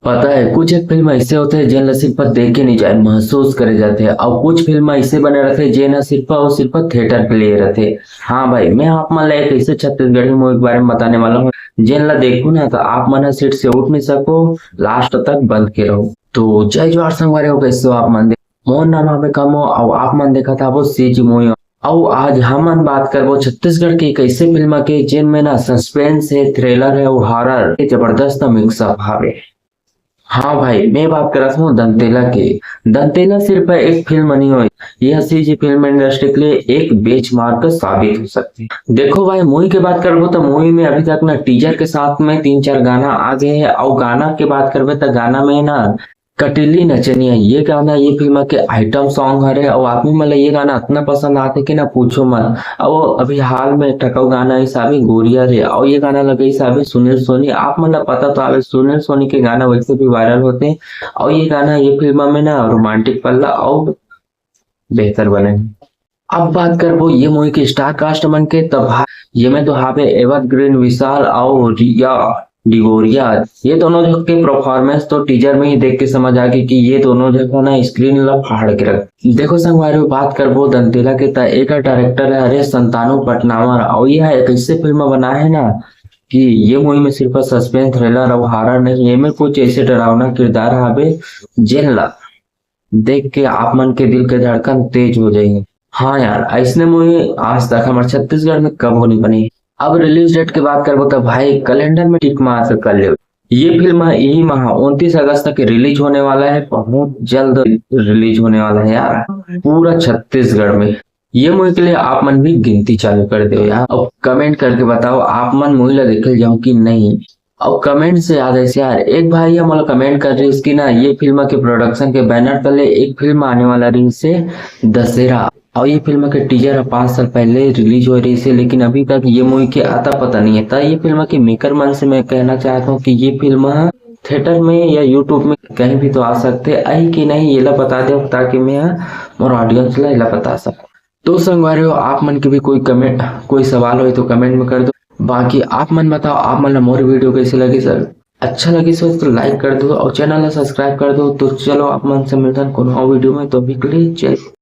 पता है कुछ एक फिल्म ऐसे होते हैं जिन सिर्फ देख के नहीं जाए महसूस करे जाते हैं और कुछ फिल्म ऐसे बने रहते हैं जिन सिर्फ और सिर्फ थिएटर के लिए रहते हैं। हाँ भाई, मैं आप मन ला एक ऐसे छत्तीसगढ़ी मूवी के बारे में बताने वाला हूँ जिन ला देखो ना तो आप मन सीट से उठ नहीं सको, लास्ट तक बंद के रहो। तो जय जोहार संगवारी हो, कैसे हो आप मन मोर नाम हमें कमो और आप मन देखा था वो सीजी मूवी। और आज हम बात करबो छत्तीसगढ़ की एक ऐसे फिल्म के जिनमें ना सस्पेंस है, थ्रिलर है और हॉरर जबरदस्त मिक्सअप हावे। हाँ भाई, मैं बात कर रहा हूँ दंतेला की। दंतेला सिर्फ एक फिल्म नहीं हुई, यह सीजी फिल्म इंडस्ट्री के लिए एक बेंचमार्क साबित हो सकती है। देखो भाई, मूवी की बात करो तो मूवी में अभी तक ना टीजर के साथ में 3-4 गाना आ गए हैं और गाना की बात करबे तो गाना में ना कटिली नचनिया ये गाना ये फिल्म के आइटम सॉन्ग हरे और आप मतलब ये गाना इतना पसंद आते कि ना पूछो मत। और अभी हाल में टकऊ गाना हिसाबे गोरिया रे और ये गाना लगे हिसाबे सुनील सोनी। आप मतलब पता तो आवे सुनील सोनी के गाना वैसे भी वायरल होते हैं और ये गाना ये फिल्म में ना रोमांटिक पल्ला और बेहतर बने। अब बात कर वो ये मूवी के स्टार कास्ट मन के तब ये में तो हावे एवरग्रीन विशाल और रिया डिगोरिया। ये दोनों जगह के परफॉर्मेंस तो टीजर में ही देख के समझ आ गई कि ये दोनों जगह ना स्क्रीन ला फाड़ के रख। देखो संगवारी बात कर वो दंतेला के एक डायरेक्टर है हरे संतानु पटनावर और यह एक ऐसे फिल्म बना है ना कि ये मूवी में सिर्फ सस्पेंस थ्रिलर और हॉरर नहीं, ये में कुछ ऐसे डरावना किरदार हावे जिन ला देख के आप मन के दिल के धड़कन तेज हो जाएंगे। हाँ यार, ऐसने मूवी आज तक हमारे छत्तीसगढ़ में कब नहीं बनी। अब रिलीज डेट की बात करबो तो भाई कैलेंडर में टिक मार कर ले। ये फिल्म यही माह 29 अगस्त तक रिलीज होने वाला है, बहुत जल्द रिलीज होने वाला है यार पूरा छत्तीसगढ़ में। ये मूवी के लिए आप मन भी गिनती चालू कर दो यार। अब कमेंट करके बताओ आप मन मूवी ला देखल जाऊं कि नहीं। और कमेंट से याद है यार, एक भाई हमारा कमेंट कर रही इसकी ना ये फिल्म के प्रोडक्शन के बैनर तले एक फिल्म आने वाला रही से दशहरा। और ये फिल्म के टीजर 5 साल पहले रिलीज हो रही है लेकिन अभी तक ये मूवी के आता पता नहीं है। तो ये फिल्म के मेकर मन से मैं कहना चाहता हूँ कि ये फिल्म थिएटर में या यूट्यूब में कहीं भी तो आ सकते आई कि नहीं ये ला बता दो ताकि मैं और ऑडियंस ला बता सकूं। तो संगवारी हो आप मन के भी कोई कमेंट कोई सवाल हो तो कमेंट में कर दो। बाकी आप मन बताओ आप मन मोर वीडियो कैसे लगी सर, अच्छा लगी सर तो लाइक कर दो और चैनल सब्सक्राइब कर दो। तो चलो आप मन से मिलता है कोनो और वीडियो में, तो अभी के लिए जय।